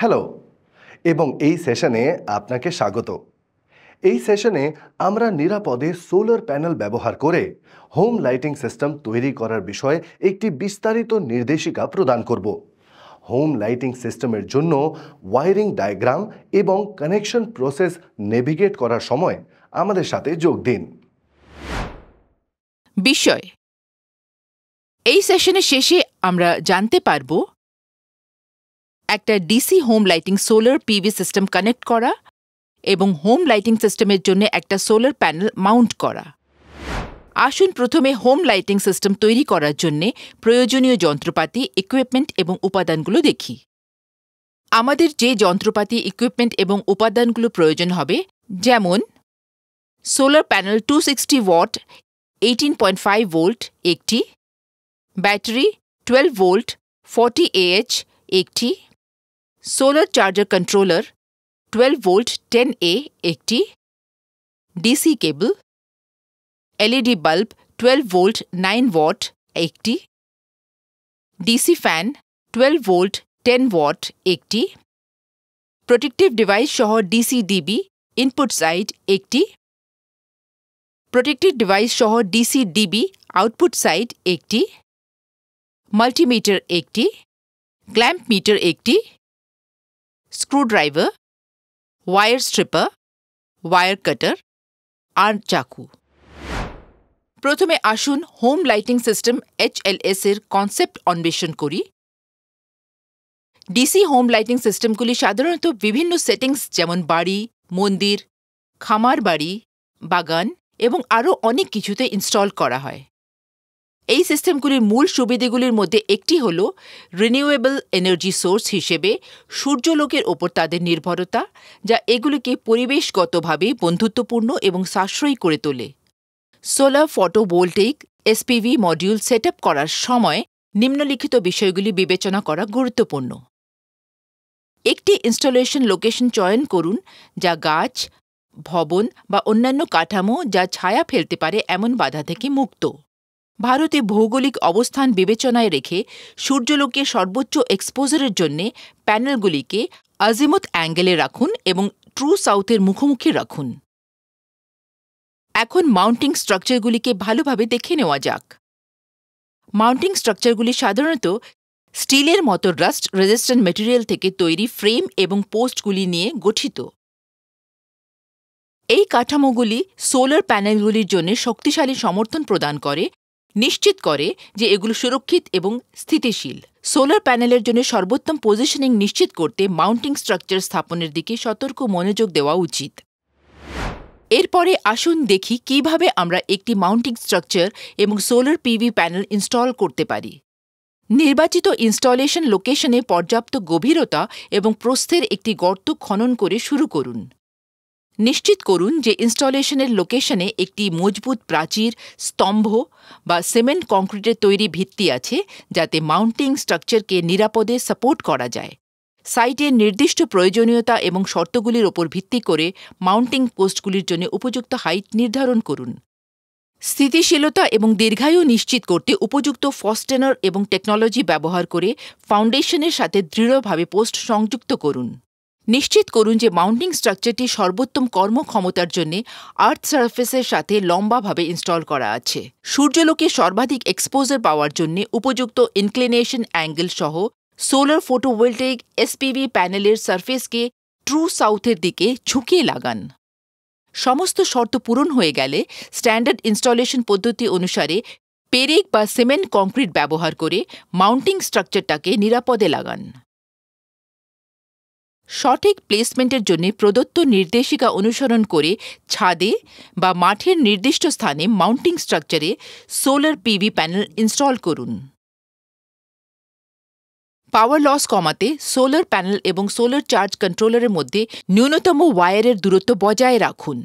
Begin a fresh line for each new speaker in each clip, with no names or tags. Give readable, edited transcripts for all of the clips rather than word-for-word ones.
Hello এবং এই সেশনে আপনাকে স্বাগত। এই সেশনে আমরা নিরাপদে সোলার প্যানেল ব্যবহার করে হোম লাইটিং সিস্টেম তৈরি করার বিষয়ে একটি বিস্তারিত নির্দেশিকা প্রদান করব। হোম লাইটিং সিস্টেমের জন্য ওয়্যারিং ডায়াগ্রাম এবং কানেকশন প্রসেস নেভিগেট করার সময় আমাদের সাথে যোগ দিন।
বিষয় এই সেশনের শেষে আমরা জানতে পারব একটা DC home lighting solar PV system connect করা এবং হোম লাইটিং সিস্টেমের জন্য একটা সোলার প্যানেল মাউন্ট করা। আসুন প্রথমে হোম লাইটিং সিস্টেম তৈরি করার জন্য প্রয়োজনীয় যন্ত্রপাতি, ইকুইপমেন্ট এবং উপাদানগুলো দেখি। আমাদের যে যন্ত্রপাতি, ইকুইপমেন্ট এবং উপাদানগুলো প্রয়োজন হবে, যেমন সোলার প্যানেল 260 ওয়াট 18.5 ভোল্ট একটি, ব্যাটারি 12 ভোল্ট 40 AH একটি, solar charger controller 12 volt 10A একটি, DC cable, LED bulb 12 volt 9 watt একটি, ডিসি ফ্যান 12 ভোল্ট 10 ওয়াট একটি, প্রোটেক্টিভ ডিভাইস সহ ডিসি ডিবি ইনপুট সাইড একটি, প্রোটেক্টিভ ডিভাইস সহ ডিসি ডিবি আউটপুট সাইড একটি, multimeter একটি, clamp meter একটি, screwdriver, wire stripper, wire cutter আর চাকু। প্রথমে আসুন হোম লাইটিং সিস্টেম HLS এর কনসেপ্ট অন্বেষণ করি। ডিসি হোম লাইটিং সিস্টেমগুলি সাধারণত বিভিন্ন সেটিংস যেমন বাড়ি, মন্দির, খামার বাড়ি, বাগান এবং আরও অনেক কিছুতে ইনস্টল করা হয়। এই সিস্টেমগুলির মূল সুবিধাগুলির মধ্যে একটি হল রিনিউয়েবল এনার্জি সোর্স হিসেবে সূর্যালোকের ওপর তাদের নির্ভরতা, যা এগুলিকে পরিবেশগতভাবে বন্ধুত্বপূর্ণ এবং সাশ্রয়ী করে তোলে। Solar photovoltaic SPV module set up করার সময় নিম্নলিখিত বিষয়গুলি বিবেচনা করা গুরুত্বপূর্ণ। একটি ইনস্টলেশন লোকেশন চয়ন করুন যা গাছ, ভবন বা অন্যান্য কাঠামো যা ছায়া ফেলতে পারে এমন বাধা থেকে মুক্ত। ভারতে ভৌগোলিক অবস্থান বিবেচনায় রেখে সূর্যালোকের সর্বোচ্চ এক্সপোজারের জন্য প্যানেলগুলিকে আজিমুথ অ্যাঙ্গেলে রাখুন এবং ট্রু সাউথের মুখোমুখি রাখুন। এখন মাউন্টিং স্ট্রাকচারগুলিকে ভালোভাবে দেখে নেওয়া যাক। মাউন্টিং স্ট্রাকচারগুলি সাধারণত স্টিলের মতো রাস্ট রেজিস্ট্যান্ট ম্যাটেরিয়াল থেকে তৈরি ফ্রেম এবং পোস্টগুলি নিয়ে গঠিত। এই কাঠামোগুলি সোলার প্যানেলগুলির জন্য শক্তিশালী সমর্থন প্রদান করে, নিশ্চিত করে যে এগুলো সুরক্ষিত এবং স্থিতিশীল। সোলার প্যানেলের জন্য সর্বোত্তম পজিশনিং নিশ্চিত করতে মাউন্টিং স্ট্রাকচার স্থাপনের দিকে সতর্ক মনোযোগ দেওয়া উচিত। এরপরে আসুন দেখি কিভাবে আমরা একটি মাউন্টিং স্ট্রাকচার এবং সোলার পিভি প্যানেল ইনস্টল করতে পারি। নির্বাচিত ইনস্টলেশন লোকেশনে পর্যাপ্ত গভীরতা এবং প্রস্থের একটি গর্ত খনন করে শুরু করুন। নিশ্চিত করুন যে ইনস্টলেশনের লোকেশনে একটি মজবুত প্রাচীর, স্তম্ভ বা সিমেন্ট কংক্রিটের তৈরি ভিত্তি আছে, যাতে মাউন্টিং স্ট্রাকচারকে নিরাপদে সাপোর্ট করা যায়। সাইটের নির্দিষ্ট প্রয়োজনীয়তা এবং শর্তগুলির ওপর ভিত্তি করে মাউন্টিং পোস্টগুলির জন্য উপযুক্ত হাইট নির্ধারণ করুন। স্থিতিশীলতা এবং দীর্ঘায়ু নিশ্চিত করতে উপযুক্ত ফস্টেনার এবং টেকনোলজি ব্যবহার করে ফাউন্ডেশনের সাথে দৃঢ়ভাবে পোস্ট সংযুক্ত করুন। নিশ্চিত করুন যে মাউন্টিং স্ট্রাকচারটি সর্বোত্তম কর্মক্ষমতার জন্য আর্থ সারফেসের সাথে লম্বাভাবে ইনস্টল করা আছে। সূর্যালোকে সর্বাধিক এক্সপোজার পাওয়ার জন্য উপযুক্ত ইনক্লিনেশন অ্যাঙ্গেল সহ সোলার ফটোভোল্টেইক SPV প্যানেলের সারফেসকে ট্রু সাউথের দিকে ঝুঁকিয়ে লাগান। সমস্ত শর্ত পূরণ হয়ে গেলে স্ট্যান্ডার্ড ইনস্টলেশন পদ্ধতি অনুসারে পেরেক বা সিমেন্ট কংক্রিট ব্যবহার করে মাউন্টিং স্ট্রাকচারটাকে নিরাপদে লাগান। সঠিক প্লেসমেন্টের জন্য প্রদত্ত নির্দেশিকা অনুসরণ করে ছাদে বা মাঠের নির্দিষ্ট স্থানে মাউন্টিং স্ট্রাকচারে সোলার পিভি প্যানেল ইনস্টল করুন। পাওয়ার লস কমাতে সোলার প্যানেল এবং সোলার চার্জ কন্ট্রোলারের মধ্যে ন্যূনতম ওয়্যারের দূরত্ব বজায় রাখুন।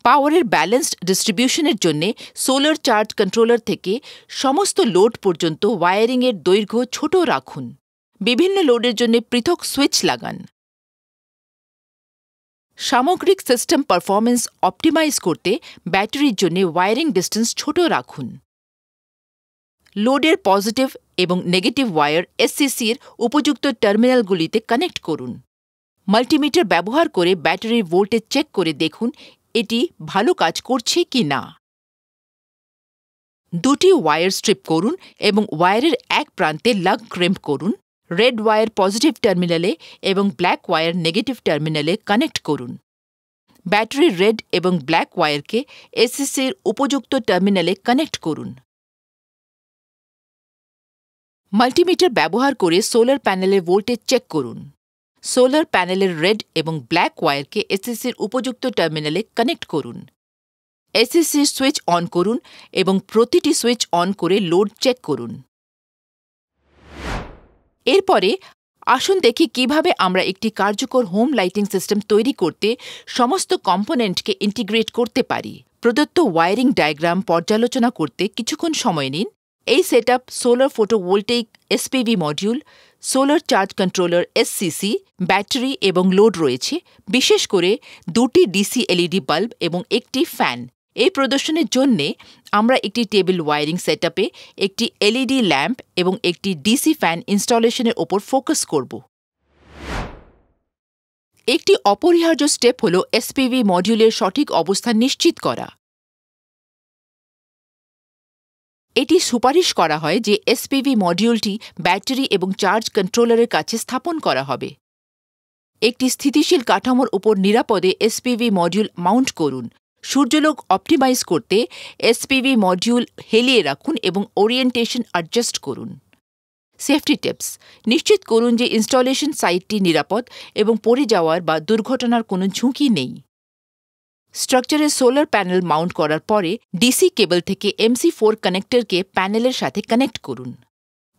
পাওয়ারের ব্যালেন্সড ডিস্ট্রিবিউশনের জন্য সোলার চার্জ কন্ট্রোলার থেকে সমস্ত লোড পর্যন্ত ওয়্যারিংয়ের দৈর্ঘ্য ছোট রাখুন। বিভিন্ন লোডের জন্য পৃথক সুইচ লাগান। সামগ্রিক সিস্টেম পারফরম্যান্স অপটিমাইজ করতে ব্যাটারির জন্য ওয়্যারিং ডিস্টেন্স ছোট রাখুন। লোডের পজিটিভ এবং নেগেটিভ ওয়্যার এসসিসির উপযুক্ত টার্মিনালগুলিতে কানেক্ট করুন। মাল্টিমিটার ব্যবহার করে ব্যাটারির ভোল্টেজ চেক করে দেখুন এটি ভালো কাজ করছে কি না। দুটি ওয়্যার স্ট্রিপ করুন এবং ওয়্যারের এক প্রান্তে লাগ ক্রেম্প করুন। রেড ওয়্যার পজিটিভ টার্মিনালে এবং ব্ল্যাক ওয়্যার নেগেটিভ টার্মিনালে কানেক্ট করুন। ব্যাটারির রেড এবং ব্ল্যাক ওয়্যারকে এসসিসির উপযুক্ত টার্মিনালে কানেক্ট করুন। মাল্টিমিটার ব্যবহার করে সোলার প্যানেলের ভোল্টেজ চেক করুন। সোলার প্যানেলের রেড এবং ব্ল্যাক ওয়্যারকে এসসিসির উপযুক্ত টার্মিনালে কানেক্ট করুন। এসসিসির সুইচ অন করুন এবং প্রতিটি সুইচ অন করে লোড চেক করুন। এরপরে আসুন দেখি কিভাবে আমরা একটি কার্যকর হোম লাইটিং সিস্টেম তৈরি করতে সমস্ত কম্পোনেন্টকে ইন্টিগ্রেট করতে পারি। প্রদত্ত ওয়্যারিং ডায়াগ্রাম পর্যালোচনা করতে কিছুক্ষণ সময় নিন। এই setup solar photovoltaic SPV module, solar charge controller SCC, battery এবং লোড রয়েছে, বিশেষ করে দুটি ডিসি এলইডি বাল্ব এবং একটি ফ্যান। এই প্রদর্শনের জন্য আমরা একটি টেবিল ওয়্যারিং সেটআপে একটি এলইডি ল্যাম্প এবং একটি ডিসি ফ্যান ইনস্টলেশনের ওপর ফোকাস করব। একটি অপরিহার্য স্টেপ হল এসপিভি মডিউলের সঠিক অবস্থান নিশ্চিত করা। এটি সুপারিশ করা হয় যে এসপিভি মডিউলটি ব্যাটারি এবং চার্জ কন্ট্রোলারের কাছে স্থাপন করা হবে। একটি স্থিতিশীল কাঠামোর উপর নিরাপদে এসপিভি মডিউল মাউন্ট করুন। সূর্যালোক অপটিমাইজ করতে এসপিভি মডিউল হেলিয়ে রাখুন এবং ওরিয়েন্টেশন অ্যাডজাস্ট করুন। সেফটি টিপস: নিশ্চিত করুন যে ইনস্টলেশন সাইটটি নিরাপদ এবং পড়ে যাওয়ার বা দুর্ঘটনার কোনো ঝুঁকি নেই। স্ট্রাকচারে সোলার প্যানেল মাউন্ট করার পরে ডিসি কেবল থেকে MC4 কানেক্টরকে প্যানেলের সাথে কানেক্ট করুন।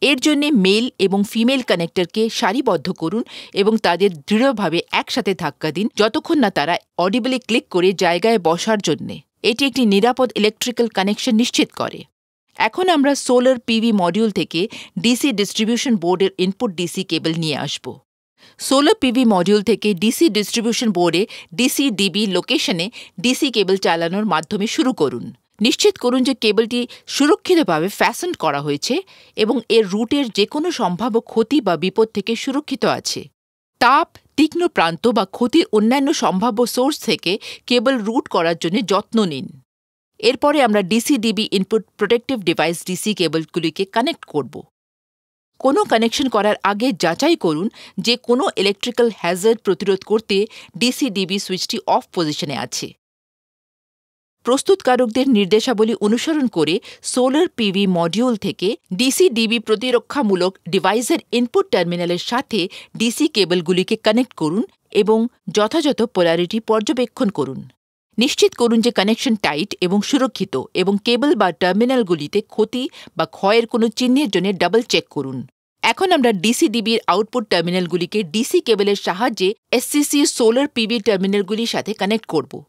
এর জন্য মেল এবং ফিমেল কানেক্টরকে সারিবদ্ধ করুন এবং তাদের দৃঢ়ভাবে একসাথে ধাক্কা দিন যতক্ষণ না তারা অডিবলি ক্লিক করে জায়গায় বসার জন্যে। এটি একটি নিরাপদ ইলেকট্রিক্যাল কানেকশন নিশ্চিত করে। এখন আমরা সোলার পিভি মডিউল থেকে ডিসি ডিস্ট্রিবিউশন বোর্ডের ইনপুট ডিসি কেবল নিয়ে আসব। সোলার পিভি মডিউল থেকে ডিসি ডিস্ট্রিবিউশন বোর্ডে ডিসি-ডিবি লোকেশনে ডিসি কেবল চালানোর মাধ্যমে শুরু করুন। নিশ্চিত করুন যে কেবলটি সুরক্ষিতভাবে ফ্যাশন করা হয়েছে এবং এর রুটের যে কোনো সম্ভাব্য ক্ষতি বা বিপদ থেকে সুরক্ষিত আছে। তাপ, তীক্ষ্ণ প্রান্ত বা ক্ষতির অন্যান্য সম্ভাব্য সোর্স থেকে কেবল রুট করার জন্য যত্ন নিন। এরপরে আমরা DC DB input protective device DC কেবলগুলিকে কানেক্ট করব। কোনো কানেকশন করার আগে যাচাই করুন যে কোনো ইলেকট্রিক্যাল হ্যাজার্ড প্রতিরোধ করতে ডিসি-ডিবি সুইচটি অফ পজিশনে আছে। প্রস্তুতকারকদের নির্দেশাবলী অনুসরণ করে সোলার পিভি মডিউল থেকে ডিসি-ডিবি প্রতিরক্ষামূলক ডিভাইসের ইনপুট টার্মিনালের সাথে ডিসি কেবলগুলিকে কানেক্ট করুন এবং যথাযথ পোলারিটি পর্যবেক্ষণ করুন। নিশ্চিত করুন যে কানেকশন টাইট এবং সুরক্ষিত এবং কেবল বা টার্মিনালগুলিতে ক্ষতি বা ক্ষয়ের কোনো চিহ্নের জন্য ডাবল চেক করুন। এখন আমরা ডিসি-ডিবির আউটপুট টার্মিনালগুলিকে ডিসি কেবলের সাহায্যে এসসিসি সোলার পিভি টার্মিনালগুলির সাথে কানেক্ট করব।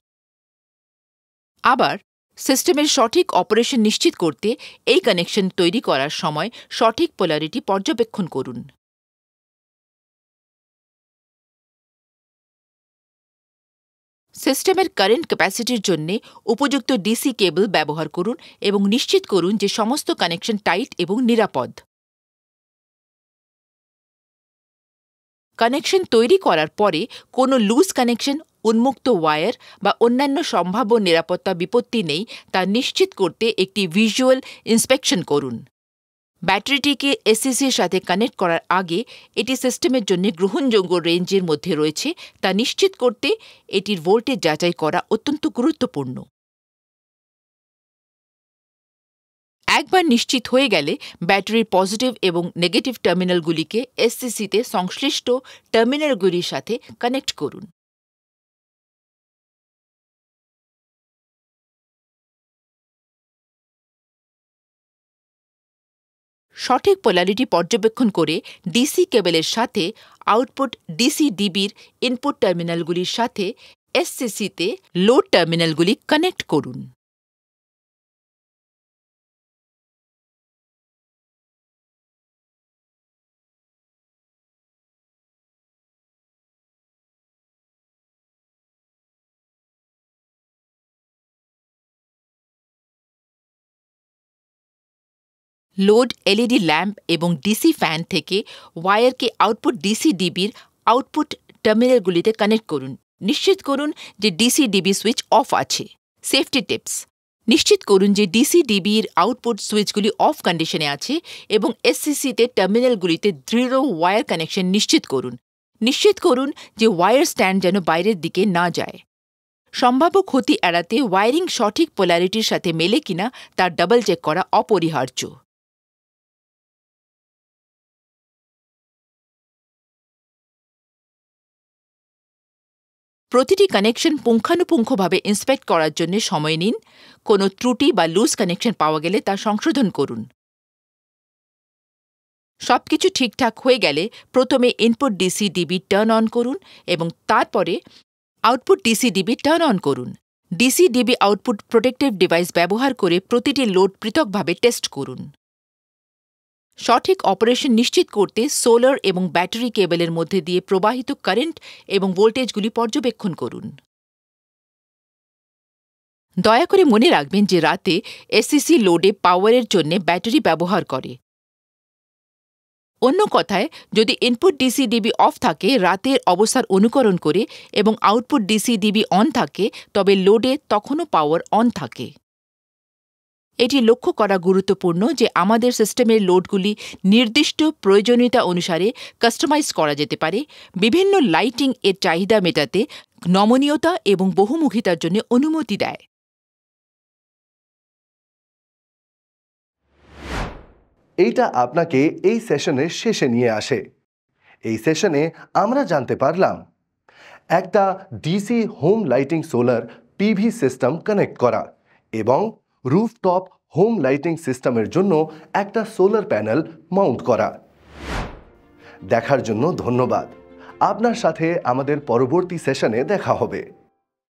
আবার সিস্টেমের সঠিক অপারেশন নিশ্চিত করতে এই কানেকশন তৈরি করার সময় সঠিক পোলারিটি পর্যবেক্ষণ করুন। সিস্টেমের কারেন্ট ক্যাপাসিটির জন্য উপযুক্ত ডিসি কেবল ব্যবহার করুন এবং নিশ্চিত করুন যে সমস্ত কানেকশন টাইট এবং নিরাপদ। কানেকশন তৈরি করার পরে কোনো লুজ কানেকশন, উন্মুক্ত ওয়্যার বা অন্যান্য সম্ভাব্য নিরাপত্তা বিপত্তি নেই তা নিশ্চিত করতে একটি ভিজুয়াল ইন্সপেকশন করুন। ব্যাটারিটিকে এসসিসির সাথে কানেক্ট করার আগে এটি সিস্টেমের জন্য গ্রহণযোগ্য রেঞ্জের মধ্যে রয়েছে তা নিশ্চিত করতে এটির ভোল্টেজ যাচাই করা অত্যন্ত গুরুত্বপূর্ণ। একবার নিশ্চিত হয়ে গেলে ব্যাটারির পজিটিভ এবং নেগেটিভ টার্মিনালগুলিকে এসসিসিতে সংশ্লিষ্ট টার্মিনালগুলির সাথে কানেক্ট করুন। সঠিক পোলারিটি পর্যবেক্ষণ করে ডিসি কেবলের সাথে আউটপুট ডিসি-ডিবির ইনপুট টার্মিনালগুলির সাথে এসসিসিতে লোড টার্মিনালগুলি কানেক্ট করুন। লোড এলইডি ল্যাম্প এবং ডিসি ফ্যান থেকে ওয়্যারকে আউটপুট ডিসি ডিবির আউটপুট টার্মিনালগুলিতে কানেক্ট করুন। নিশ্চিত করুন যে ডিসি ডিবি সুইচ অফ আছে। সেফটি টিপস: নিশ্চিত করুন যে ডিসি ডিবির আউটপুট সুইচগুলি অফ কন্ডিশনে আছে এবং এসসিসিতে টার্মিনালগুলিতে দৃঢ় ওয়্যার কানেকশন নিশ্চিত করুন। নিশ্চিত করুন যে ওয়্যার স্ট্যান্ড যেন বাইরের দিকে না যায়। সম্ভাব্য ক্ষতি এড়াতে ওয়্যারিং সঠিক পোলারিটির সাথে মেলে কিনা তা ডাবল চেক করা অপরিহার্য। প্রতিটি কানেকশন পুঙ্খানুপুঙ্খভাবে ইন্সপেক্ট করার জন্য সময় নিন। কোনো ত্রুটি বা লুজ কানেকশন পাওয়া গেলে তা সংশোধন করুন। সবকিছু ঠিকঠাক হয়ে গেলে প্রথমে input DC DB turn on করুন এবং তারপরে output DC DB turn on করুন। DC DB output protective device ব্যবহার করে প্রতিটি লোড পৃথকভাবে টেস্ট করুন। সঠিক অপারেশন নিশ্চিত করতে সোলার এবং ব্যাটারি কেবলের মধ্যে দিয়ে প্রবাহিত কারেন্ট এবং ভোল্টেজগুলি পর্যবেক্ষণ করুন। দয়া করে মনে রাখবেন যে রাতে এসসিসি লোডে পাওয়ারের জন্য ব্যাটারি ব্যবহার করে। অন্য কথায়, যদি ইনপুট ডিসি ডিবি অফ থাকে রাতের অবস্থার অনুকরণ করে এবং আউটপুট ডিসি ডিবি অন থাকে, তবে লোডে তখনও পাওয়ার অন থাকে। এটি লক্ষ্য করা গুরুত্বপূর্ণ যে আমাদের সিস্টেমের লোডগুলি নির্দিষ্ট প্রয়োজনীয়তা অনুসারে কাস্টমাইজ করা যেতে পারে, বিভিন্ন লাইটিং এর চাহিদা মেটাতে নমনীয়তা এবং বহুমুখিতার জন্য অনুমতি দেয়।
এইটা আপনাকে এই সেশনের শেষে নিয়ে আসে। এই সেশনে আমরা জানতে পারলাম একটা DC home lighting solar PV system connect করা এবং রুফটপ হোম লাইটিং সিস্টেমের জন্য একটা সোলার প্যানেল মাউন্ট করা। দেখার জন্য ধন্যবাদ। আপনার সাথে আমাদের পরবর্তী সেশনে দেখা হবে।